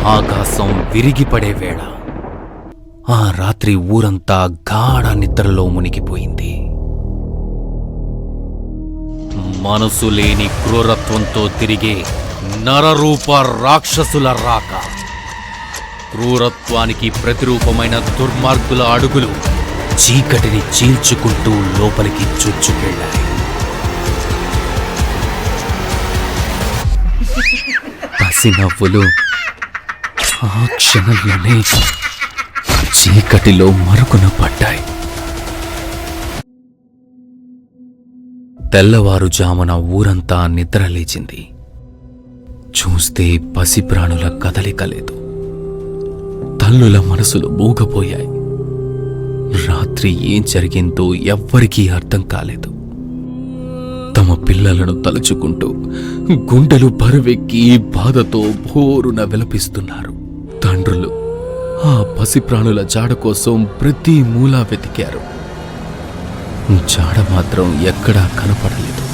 ఆకాశం విరిగిపడే వేళ ఆ రాత్రి ఊరంతా గాఢ నిద్రలో మునిగిపోయింది. మనసు లేని క్రూరత్వంతో తిరిగే నరరూప రాక్షసుల రాక, క్రూరత్వానికి ప్రతిరూపమైన దుర్మార్గుల అడుగులు చీకటిని చీల్చుకుంటూ లోపలికి చొచ్చుకెళ్ళాయి. పసినవ్వులు ఆ క్షణంలోనే చీకటిలో మరుగున పడ్డాయి. తెల్లవారుజామున ఊరంతా నిద్రలేచింది. చూస్తే పసిప్రాణుల కదలిక లేదు. తల్లుల మనసులు మూగపోయాయి. రాత్రి ఏం జరిగిందో ఎవ్వరికీ అర్థం కాలేదు. తమ పిల్లలను తలుచుకుంటూ గుండెలు బరువెక్కి బాధతో భోరున విలపిస్తున్నారు. తండ్రులు ఆ పసిప్రాణుల జాడ కోసం ప్రతి మూలా వెతికారు. జాడ మాత్రం ఎక్కడా కనపడలేదు.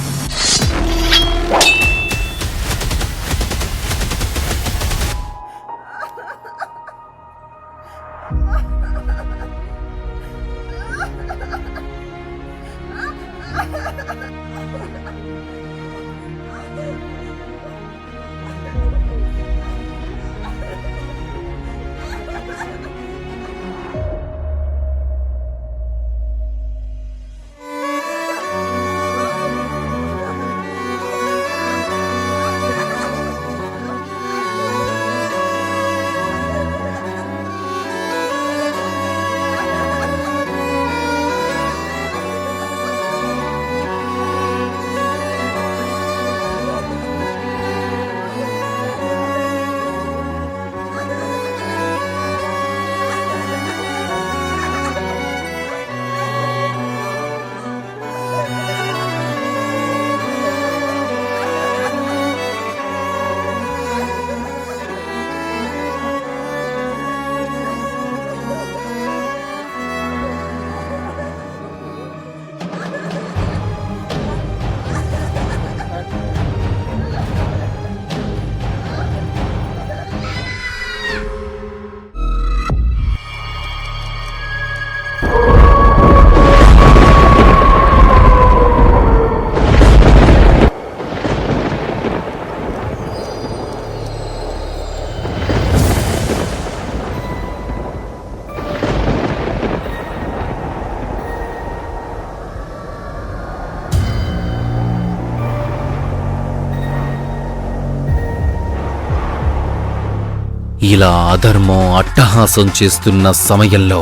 ఇలా అధర్మం అట్టహాసం చేస్తున్న సమయంలో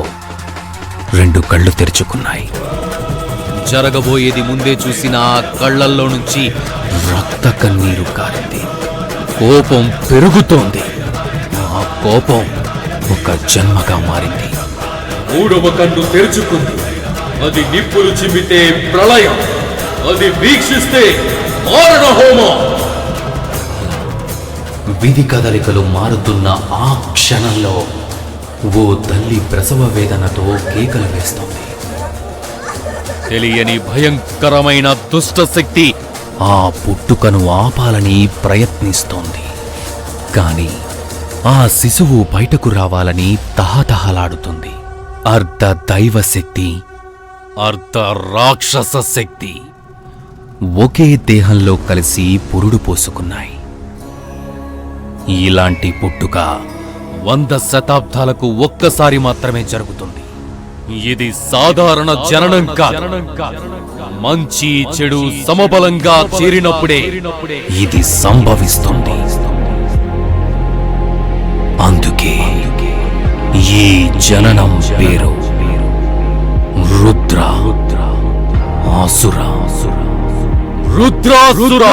2 కళ్ళు తెరుచుకున్నాయి. జరగబోయేది ముందే చూసిన ఆ కళ్ళల్లో నుంచి రక్త కన్నీరు కారింది. కోపం పెరుగుతోంది. ఆ కోపం ఒక జన్మగా మారింది. 3వ కన్ను తెరుచుకుంది. అది నిప్పులు చిమ్మితే ప్రళయం, అది వీక్షిస్తే మారణ హోమం. విధి కదలికలు మారుతున్న ఆ క్షణంలో ఓ తల్లి ప్రసవ వేదనతో కేకలు వేస్తోంది. తెలియని భయంకరమైన దుష్ట శక్తి ఆ పుట్టుకను ఆపాలని ప్రయత్నిస్తోంది. కాని ఆ శిశువు బయటకు రావాలని తహతహలాడుతుంది. అర్ధ దైవ శక్తి, అర్ధ రాక్షస శక్తి ఒకే దేహంలో కలిసి పురుడు పోసుకున్నాయి. ఇలాంటి పుట్టుక 100 శతాబ్దాలకు ఒక్కసారి మాత్రమే జరుగుతుంది. ఇది సాధారణ జననం కాదు. మంచి చెడు సమబలంగా చేరినప్పుడే ఇది సంభవిస్తుంది. అందుకే ఈ జననం పేరు రుద్ర ఆసుర. రుద్రాసుర.